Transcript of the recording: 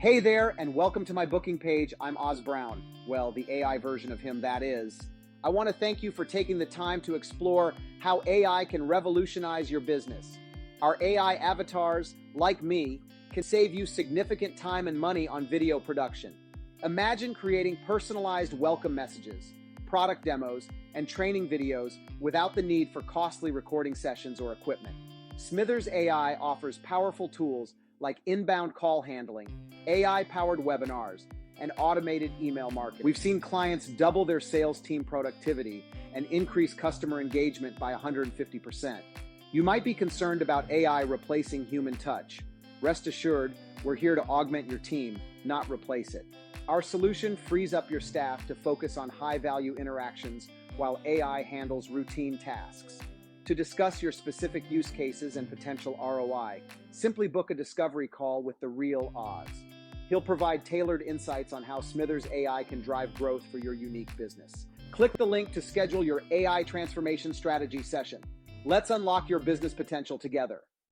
Hey there, and welcome to my booking page. I'm Oz Brown. Well, the AI version of him, that is. I want to thank you for taking the time to explore how AI can revolutionize your business. Our AI avatars, like me, can save you significant time and money on video production. Imagine creating personalized welcome messages, product demos, and training videos without the need for costly recording sessions or equipment. Smithers AI offers powerful tools like inbound call handling, AI-powered webinars, and automated email marketing. We've seen clients double their sales team productivity and increase customer engagement by 150%. You might be concerned about AI replacing human touch. Rest assured, we're here to augment your team, not replace it. Our solution frees up your staff to focus on high-value interactions while AI handles routine tasks. To discuss your specific use cases and potential ROI, simply book a discovery call with the real Oz. He'll provide tailored insights on how Smithers AI can drive growth for your unique business. Click the link to schedule your AI transformation strategy session. Let's unlock your business potential together.